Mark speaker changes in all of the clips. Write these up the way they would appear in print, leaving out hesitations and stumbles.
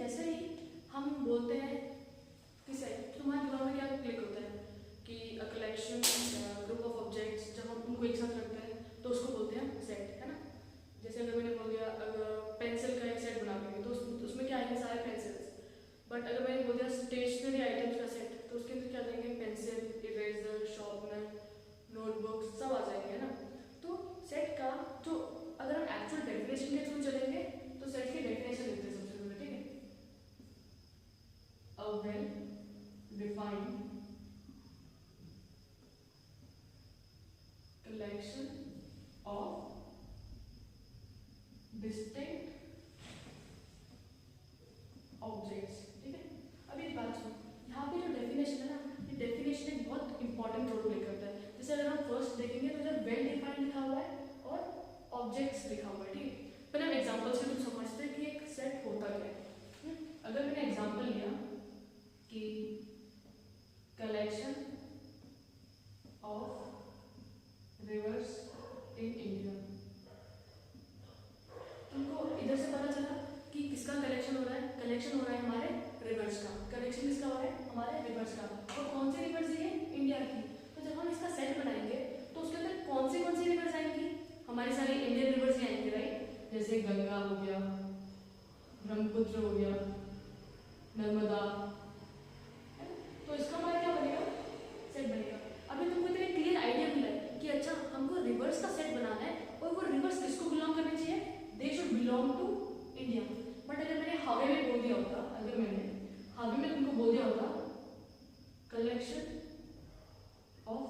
Speaker 1: जैसे ही हम बोलते हैं कि सेट, तो तुम्हारे दिमाग में क्या क्लिक होता है कि a collection group of objects, जब हम उनको एक साथ रखते हैं तो उसको बोलते हैं सेट, है ना। जैसे अगर मैंने बोल दिया पेंसिल का एक सेट बना के, तो उसमें क्या आएंगे, सारे पेंसिल्स। बट अगर मैंने बोल दिया स्टेशनरी आइटम्स का सेट, तो उसके अंदर क्या आ जाएंगे, पेंसिल, इरेजर, शार्पनर, नोटबुक्स, सब आ जाएंगे, है ना। तो सेट का जो, अगर हम एक्चुअल डेफिनेशन के थ्रू चलेंगे तो सेट की डेफिनेशन लिखते हैं सबसे पहले, ठीक है। A well defined collection of distinct objects, ठीक है। अब एक बात सुनो, यहाँ पे जो डेफिनेशन है ना, ये डेफिनेशन एक बहुत इंपॉर्टेंट रोल प्ले करता है। जैसे अगर हम फर्स्ट देखेंगे तो जब वेल डिफाइंड लिखा हुआ है और ऑब्जेक्ट्स लिखा हुआ है, ठीक है। पहले हम एग्जांपल से तुम समझते हैं कि एक सेट होता क्या है। अगर मैंने एग्जांपल लिया कि collection of reverse in India, तुमको इधर से पता चला कि किसका कलेक्शन हो रहा है, कलेक्शन हो रहा है हमारे रिवर्स का। कलेक्शन किसका हो रहा है, हमारे रिवर्स का। और कौन सी रिवर्स है, इंडिया की। तो जब हम इसका सेट बनाएंगे तो उसके अंदर कौन सी रिवर्स आएंगी, हमारी सारी इंडियन रिवर्स ही आएंगी, राइट। जैसे गंगा हो गया, ब्रह्मपुत्र हो गया, नर्मदा, तो इसका हमारा क्या बनेगा, सेट बनेगा। अभी तुमको इतना क्लियर आइडिया मिला है कि अच्छा हमको रिवर्स का सेट बनाना है, और वो रिवर्स किसको बिलोंग करने चाहिए, they should belong to India. But अगर मैंने हावे में बोल दिया होता, अगर मैंने हावे में तुमको बोल दिया होता कलेक्शन ऑफ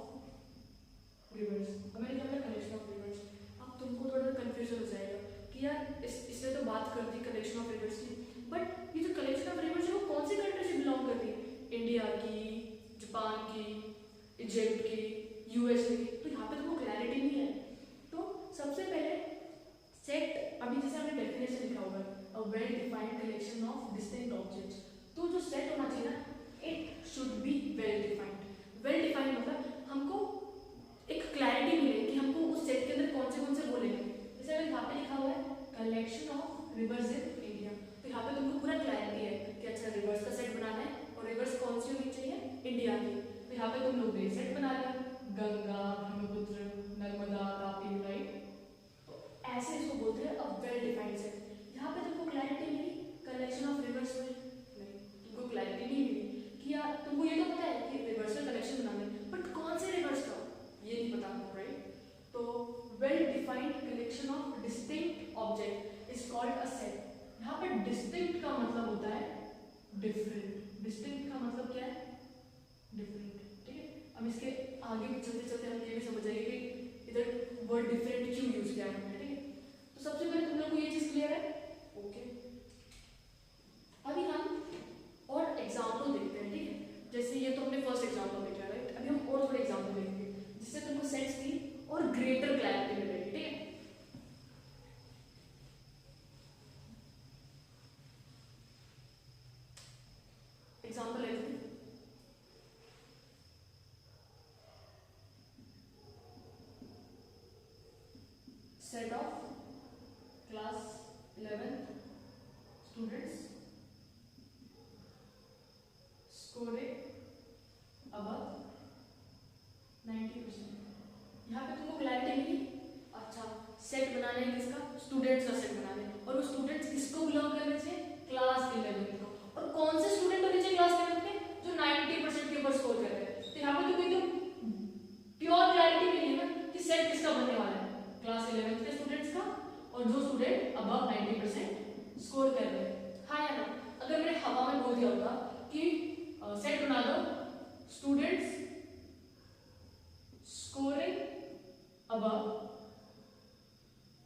Speaker 1: रिवर्स, अब मैंने क्या बोला, कलेक्शन ऑफ रिवर्स, अब तुमको थोड़ा कंफ्यूजन हो जाएगा कि यार इसने तो बात कर दी कलेक्शन ऑफ रिवर्स की, बट ये जो कलेक्शन ऑफ रिवर्स है वो कौन सी कंट्री से बिलोंग करती है, इंडिया की, जापान की, इजिप्ट की, यूएसए की। तो यहाँ पे तुमको क्लैरिटी नहीं है। तो सबसे पहले सेट, अभी जैसे हमने डेफिनेशन लिखा हुआ है, a well defined collection of distinct objects, तो जो सेट होना चाहिए ना, it should be well defined. Well defined मतलब हमको एक क्लैरिटी मिले कि हमको उस सेट के अंदर कौन से बोलेंगे। जैसे अगर यहाँ पे लिखा हुआ है collection of reverse in India, तो यहाँ पे तुमको पूरा क्लैरिटी है कि अच्छा रिवर्स का सेट बनाना है, और रिवर्स कौन सी होनी चाहिए, इंडिया की। तो यहाँ पे तुम लोग ने सेट बना लिया, गंगा, ब्रह्मपुत्र, नर्मदा, तापी, राइट। तो ऐसे इसको बोलते हैं अब वेल डिफाइंड सेट। यहाँ पे तुमको क्लैरिटी मिली कलेक्शन ऑफ रिवर्स में, नहीं तुमको क्लैरिटी नहीं मिली कि यार तुमको ये तो पता है कि रिवर्स का कलेक्शन बनाना है, बट कौन से रिवर्स का ये नहीं पता हमको, राइट। तो well defined collection of distinct object is called a set. यहाँ पे डिस्टिंक्ट का मतलब होता है डिफरेंट। डिस्टिंक्ट का मतलब क्या है, डिफरेंट, ठीक है। अब इसके आगे चलते चलते हम ये भी समझ जाएंगे कि इधर वर्ड डिफरेंट क्यों यूज किया है हमने, ठीक है। तो सबसे पहले तुम लोग को ये चीज क्लियर है, ओके। अभी हम और एग्जाम्पल देखते हैं, ठीक है। जैसे ये तो हमने फर्स्ट एग्जाम्पल देखा है, राइट। अभी हम और थोड़े एग्जाम्पल देखेंगे जिससे तुमको सेट्स की और ग्रेटर क्लैरिटी मिलेगी, ठीक है। एग्जाम्पल लेते हैं, set of class 11th students scoring above 90%। यहाँ पे तुमको क्लैरिटी मिली, अच्छा सेट बनाने है किसका, स्टूडेंट्स का सेट बनाने, और वो स्टूडेंट्स किसको बिलोंग करने चाहिए, क्लास 11 को। और कौन से स्टूडेंट होने चाहिए क्लास 11 में, जो 90% के ऊपर स्कोर कर रहे हैं। तो यहाँ पे तुमको एकदम प्योर क्लैरिटी मिली ना कि सेट किसका बनने वाला है, क्लास 11 के स्टूडेंट्स का, और जो स्टूडेंट अबव 90% स्कोर कर रहे हैं, हाँ या ना। अगर मैंने हवा में बोल दिया होता कि सेट बना दो स्टूडेंट्स स्कोरिंग अबव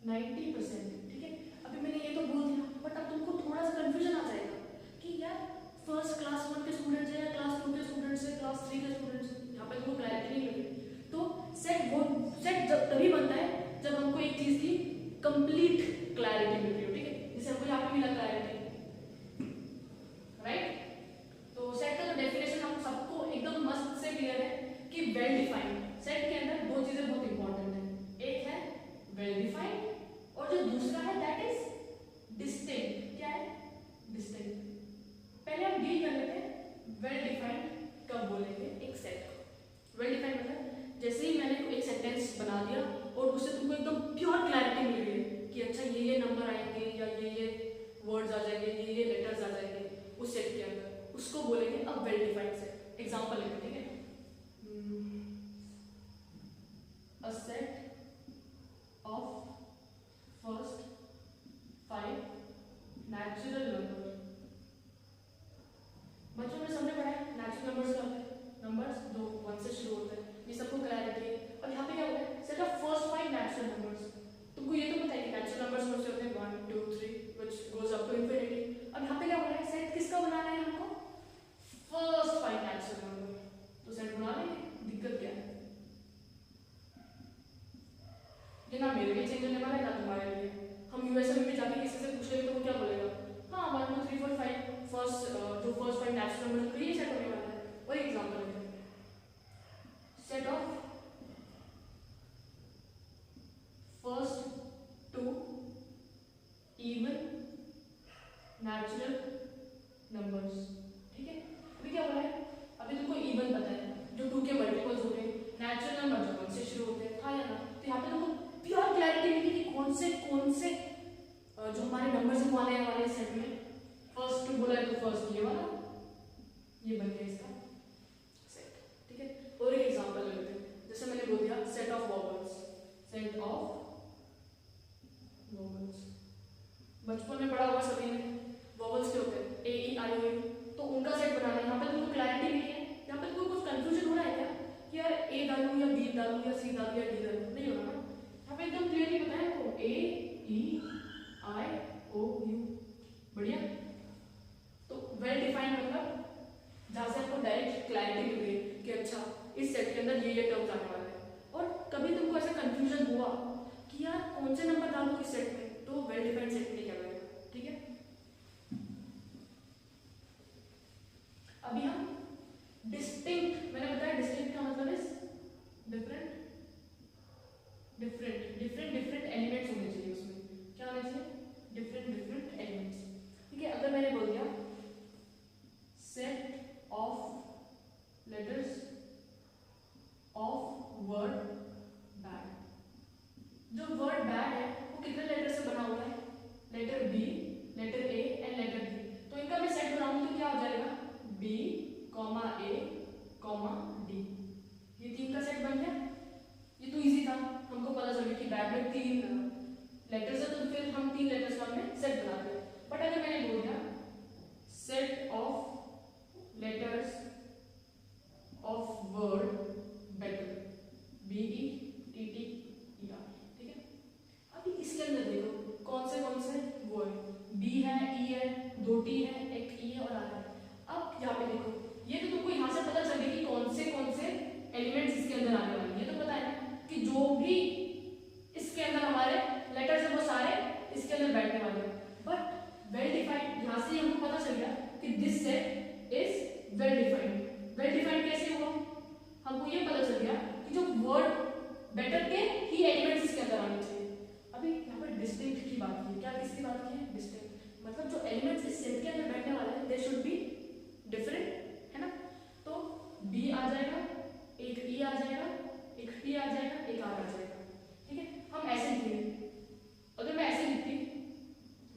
Speaker 1: 90%, ठीक है। अभी मैंने ये तो बोल दिया, बट अब तुमको थोड़ा सा कंफ्यूजन आ जाएगा कि यार फर्स्ट क्लास 1 के स्टूडेंट्स है या क्लास 2 के स्टूडेंट्स है, क्लास 3 के स्टूडेंट्स है, यहाँ पे तुमको क्लैरिटी नहीं मिली। तो सेट जब तभी बनता है जब हमको एक चीज की कंप्लीट क्लैरिटी मिल रही हो, ठीक है। जैसे हमको यहाँ पे मिला क्लैरिटी, राइट। तो सेट का जो डेफिनेशन हम सबको एकदम मस्त से क्लियर है कि वेल डिफाइंड। सेट के अंदर दो चीजें बहुत इंपॉर्टेंट है, एक है वेल डिफाइंड और जो दूसरा है दैट इज डिस्टिंक्ट। क्या है, डिस्टिंक्ट। डील कर लेते हैं वेल डिफाइंड कब बोलेंगे एक सेट को। वेल डिफाइंड मतलब जैसे ही मैंने एक सेंटेंस बना दिया और उससे तुमको एकदम प्योर क्लैरिटी मिल गई कि अच्छा ये नंबर आएंगे या ये वर्ड्स आ जाएंगे, ये लेटर्स आ जाएंगे उस सेट के अंदर, उसको बोलेंगे अब वेल डिफाइंड सेट। एग्जांपल लेंगे, ठीक है। A set of first 5 natural number. बच्चों ने सबने पढ़ा है नेचुरल नंबर्स क्या होते हैं, नंबर्स जो 1 से शुरू होते हैं, ये सबको क्लैरिटी है। और यहाँ पे क्या होता है, set of first 5 natural numbers. तुमको ये तो पता है कि नेचुरल नंबर्स कौन से होते हैं, 1 2 3 which goes up to infinity. अब यहाँ पे क्या बोला है, सेट किसका बनाना है हमको, फर्स्ट 5 नेचुरल नंबर। तो सेट बना लेंगे, दिक्कत क्या है, ये ना मेरे लिए चेंज होने वाला है ना तुम्हारे लिए। हम यूएसएम में जाके किसी से पूछ लेंगे तो वो क्या बोलेगा, हाँ 1 2 3 4 5 फर्स्ट जो फर्स्ट 5 नेचुरल नंबर तो ये सेट होने वाला है। और एग्जांपल लेते हैं, set of first 2 even natural numbers, ठीक है। अभी क्या बोला है, अभी तुमको इवन पता है जो 2 के मल्टीपल्स होते हैं, नेचुरल नंबर जो 1 से शुरू होते हैं, हाँ या ना। तो यहाँ पे तुमको प्योर क्लैरिटी मिली कि कौन से जो हमारे नंबर्स को आने वाले सेट में फर्स्ट 2 बोला है तो फर्स्ट ये वाला, ये बन गया इसका सेट, ठीक है। और एक एग्जांपल ले लेते हैं, जैसे मैंने बोल दिया set of vowels, set of vowels. बचपन में पढ़ा होगा सभी ने, वॉवल्स के होते हैं ए ई आई ओ यू, तो उनका सेट बनाना है। यहाँ पे तुमको क्लैरिटी मिली है, यहाँ पे तुमको कुछ कंफ्यूजन हो रहा है क्या कि यार ए डालूं या बी डालूं या सी डालूं या डी डालूं, नहीं हो रहा ना। यहाँ पे एकदम क्लियरली बताया आपको ए ई आई ओ यू, बढ़िया। तो वेल डिफाइंड मतलब जहाँ से आपको डायरेक्ट क्लैरिटी मिल गई कि अच्छा इस सेट के अंदर ये टर्म्स आने वाले हैं। और कभी तुमको ऐसा कंफ्यूजन हुआ कि यार कौन से नंबर डालूं इस सेट में, तो वेल डिफाइंड सेट नहीं कहलाएगा, ठीक है। अभी हम डिस्टिंक्ट, मैंने बताया डिस्टिंक्ट का मतलब इज डिफरेंट एलिमेंट्स होने चाहिए, उसमें क्या होने चाहिए, डिफरेंट एलिमेंट्स, ठीक है। अगर मैंने बोल दिया set of letters of word bad, जो वर्ड बैड है वो कितने लेटर से बना हुआ है, letter B, letter A and letter D. तो इनका मैं सेट बनाऊंगी तो क्या हो जाएगा, B comma A comma D, ये 3 का सेट बन गया। ये तो इजी था, हमको पता चल गया कि बैड में 3 लेटर्स है, तो फिर हम 3 लेटर्स का हमने सेट बना दिया। बट अगर मैंने बोल दिया set of letters of word better, B E T T E R, ठीक है। अभी इसके अंदर देखो कौन से वर्ड, बी है, ई है, 2 टी है, एक ई है और आर है। अब यहाँ पे देखो, ये तो तुमको यहाँ से पता चल गया कि कौन से एलिमेंट्स इसके अंदर आने वाले हैं। ये तो पता है ना कि जो भी इसके अंदर हमारे लेटर्स हैं वो सारे इसके अंदर बैठने वाले हैं। बट वेल डिफाइंड, यहाँ से हमको पता चल गया कि this set is well defined. Well defined कैसे हुआ, हमको ये पता चल गया कि जो वर्ड बेटर के ही एलिमेंट्स इसके अंदर आने चाहिए। अभी यहाँ पर डिस्टिंक्ट की बात की, क्या किसकी बात की है, डिस्टिंक्ट मतलब जो एलिमेंट्स इस सेट के अंदर बैठने वाले हैं दे शुड बी डिफरेंट, है ना। तो बी आ जाएगा, एक ई आ जाएगा, एक टी आ जाएगा, एक आर आ जाएगा, ठीक है। हम ऐसे लिखेंगे, अगर मैं ऐसे लिखती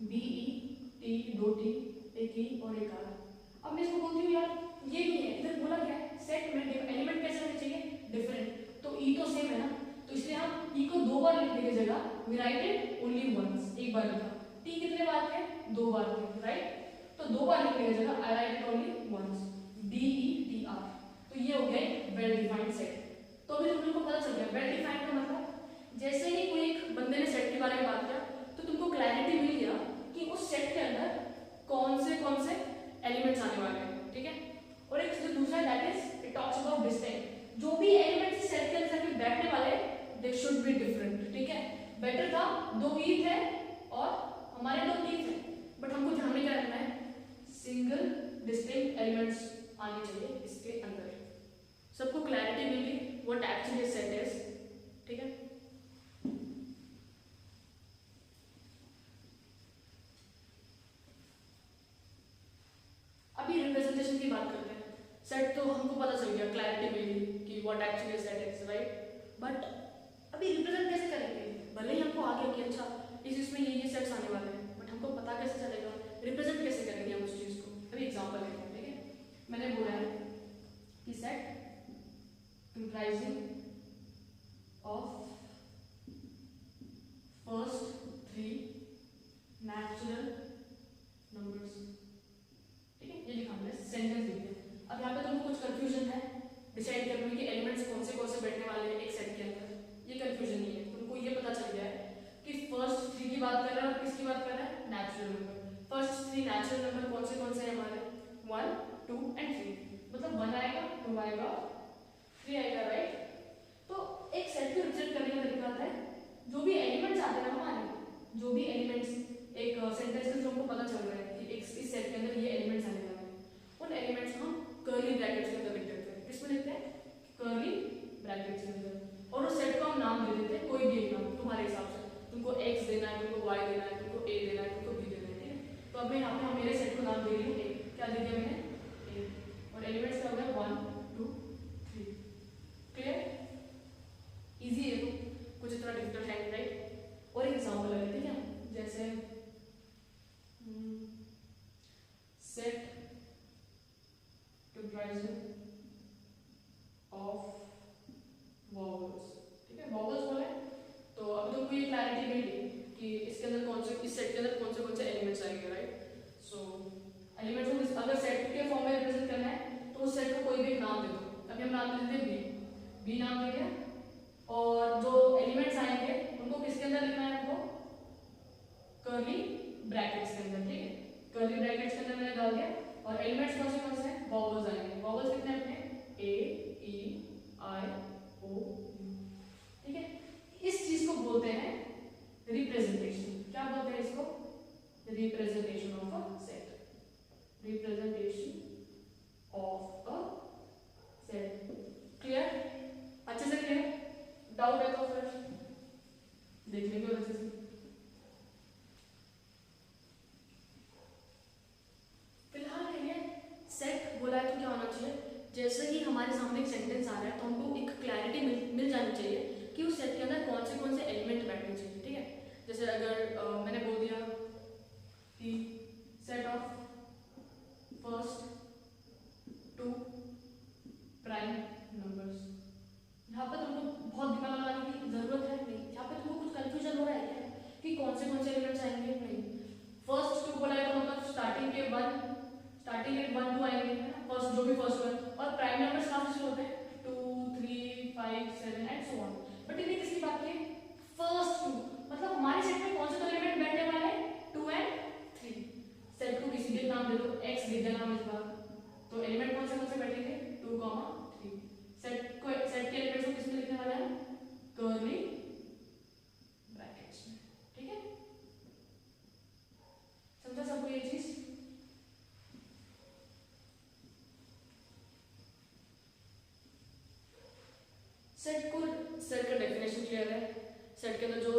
Speaker 1: बी ई टी 2 टी, एक ई और एक आर। अब मैं इसको बोलती हूँ यार ये नहीं है, इधर बोला क्या है सेट में एलिमेंट कैसे होने चाहिए, डिफरेंट। तो ई तो सेम है ना, तो इसलिए हम ई को 2 बार लिखने की जगह we write it only once, एक बार लिखा। टी कितने बार थे, 2 बार थे, राइट। तो 2 बार लिखने की जगह I write it only once, D E T R. तो ये हो गया वेल डिफाइंड सेट। तो अभी तुम लोग को पता चल गया वेल डिफाइंड का मतलब जैसे ही कोई एक बंदे ने सेट के बारे में बात किया तो तुमको क्लैरिटी मिल गया कि उस सेट के अंदर कौन से एलिमेंट्स आने वाले हैं, ठीक है। और एक जो दूसरा that is it talks about distinct, जो भी एलिमेंट्स इस सेट के अंदर बैठने वाले दे शुड बी डिफरेंट, ठीक है। बेटर था 2 ई थे और हमारे 2 टी थे, बट हमको ध्यान में क्या रखना है, सिंगल डिस्टिंक्ट एलिमेंट्स आने चाहिए इसके अंदर। सबको क्लैरिटी मिल गई व्हाट एक्चुअली सेट इज, ठीक है। अभी सेट तो हमको पता चल गया, क्लैरिटी मिल गई कि what actually set is, right. But अभी रिप्रेजेंट कैसे करेंगे? भले ही हमको आ गया कि अच्छा इस इसमें ये सेट्स आने वाले हैं, बट हमको पता कैसे चलेगा रिप्रेजेंट कैसे करेंगे हम उस चीज़ को? अभी एग्जांपल लेते हैं, ठीक है। मैंने बोला है कि set comprising of first 3 natural numbers, ठीक है, ये लिखा हमने, सेंटेंस लिख दिया। अब यहाँ पे तुमको कुछ कंफ्यूजन है, डिसाइड करने में कि एलिमेंट्स कौन से बैठने वाले हैं एक सेट के अंदर, ये कंफ्यूजन नहीं है। तुमको ये पता चल गया है कि फर्स्ट 3 की बात कर रहा है और किसकी बात कर रहा है? Natural number. First 3 natural number कौन से हैं हमारे? 1, 2 एंड 3। मतलब 1 आएगा, 2 आएगा, 3 आएगा, राइट। तो एक सेट को रिप्रेजेंट करने का तरीका आता है, जो भी एलिमेंट्स आते हैं हमारे, जो भी एलिमेंट्स एक सेंटेंस के थ्रू हमको पता चल रहा है कि इस सेट के अंदर ये एलिमेंट्स आने वाले हैं, उन एलिमेंट्स को हम कर्ली ब्रैकेट्स के अंदर लिख देते हैं। किसमें लिखते हैं? कर्ली ब्रैकेट्स के अंदर। और उस सेट को हम नाम दे देते हैं, कोई भी एक नाम तुम्हारे हिसाब से। तुमको x देना है, तुमको y देना है, तुमको a देना है, तुमको b देना है, ठीक है। तो अब मैं यहाँ पे मेरे सेट को नाम दे रही हूँ a। क्या दे दिया मैंने? a। और एलिमेंट्स क्या हो गया? 1, 2, 3। क्लियर? इजी है, तो कुछ इतना डिफिकल्ट है, राइट। और एग्जांपल ले लेते हैं, जैसे सेट कंप्राइजिंग ऑफ वॉवल्स, ठीक है। वॉवल्स बोले तो अभी तुमको ये क्लैरिटी मिल गई कि इसके अंदर कौन से, इस सेट के अंदर कौन से एलिमेंट्स आएंगे, राइट। सो एलिमेंट्स को अगर सेट के फॉर्म में रिप्रेजेंट करना है तो उस सेट को कोई भी एक नाम दे दो। अभी हम नाम दे देते हैं बी नाम दे दिया। और जो एलिमेंट्स आएंगे उनको किसके अंदर लिखना है? हमको कर्ली ब्रैकेट्स के अंदर, ठीक है। कर्ली ब्रैकेट्स के अंदर मैंने डाल दिया। और एलिमेंट्स कौन से हैं? वॉवल्स आएंगे। वॉवल्स कितने अपने? ए, ई, आई, ओ, यू, ठीक है। इस चीज को बोलते हैं रिप्रेजेंटेशन। क्या बोलते हैं इसको? Representation of a set. Representation of a set. Clear? अच्छे से क्लियर? डाउट है तो फिर देख लेंगे और अच्छे से। फिलहाल के लिए सेट बोला है तो क्या होना चाहिए? जैसे ही हमारे सामने एक सेंटेंस आ रहा है तो हमको एक क्लैरिटी मिल जानी चाहिए कि उस सेट के अंदर कौन से एलिमेंट बैठने चाहिए, ठीक है। जैसे अगर मैंने बोल दिया कि set of first 2 prime numbers, यहाँ पे तुमको बहुत दिमाग लगाने की जरूरत है नहीं। यहाँ पे तुमको कुछ कंफ्यूजन हो रहा है क्या कि कौन से एलिमेंट्स आएंगे? नहीं। फर्स्ट 2 बोला है तो मतलब स्टार्टिंग के 1 2 आएंगे, है ना। फर्स्ट जो भी फर्स्ट वन। और प्राइम नंबर्स कहाँ से शुरू होते हैं? 2, 3, 5, 7 एंड सो ऑन। बट इन्हें किसकी बात की? फर्स्ट 2। मतलब हमारे सेट में कौन से दो एलिमेंट बैठने वाले हैं? 2 एंड 3। सेट को किसी भी नाम दे दो, x दे देना इस बार। तो एलिमेंट कौन से बैठेंगे? 2, 3। सेट के एलिमेंट्स को किसमें लिखने वाले हैं? कर्ली ब्रैकेट्स में, ठीक है। समझा सबको ये चीज? सेट का डेफिनेशन क्लियर है। सेट के अंदर जो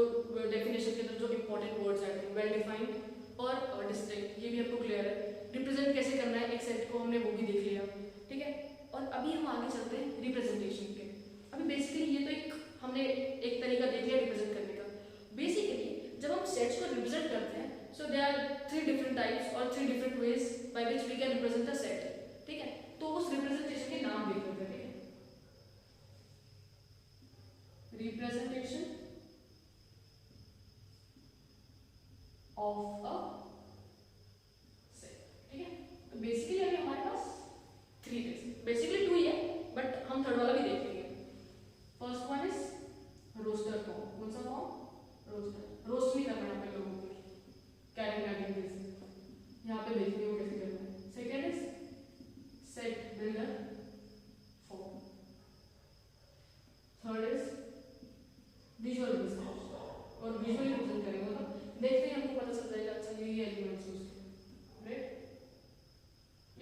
Speaker 1: डेफिनेशन के अंदर जो इंपॉर्टेंट वर्ड्स आते हैं, वेल डिफाइंड और डिस्टिंक्ट, ये भी आपको क्लियर है। रिप्रेजेंट कैसे करना है एक सेट को, हमने वो भी देख लिया, ठीक है। और अभी हम आगे चलते हैं रिप्रेजेंटेशन के। अभी बेसिकली ये तो एक हमने एक तरीका देख लिया रिप्रेजेंट करने का। बेसिकली जब हम सेट्स को रिप्रेजेंट करते हैं, so there are 3 different types और 3 different ways by which we can represent the set, ठीक है। तो उस रिप्रेजेंटेशन के नाम देख लेते हैं, ठीक है। रिप्रेजेंटेशन ऑफ अ सेट, ठीक है। तो बेसिकली अभी हमारे पास 3 वेज, बेसिकली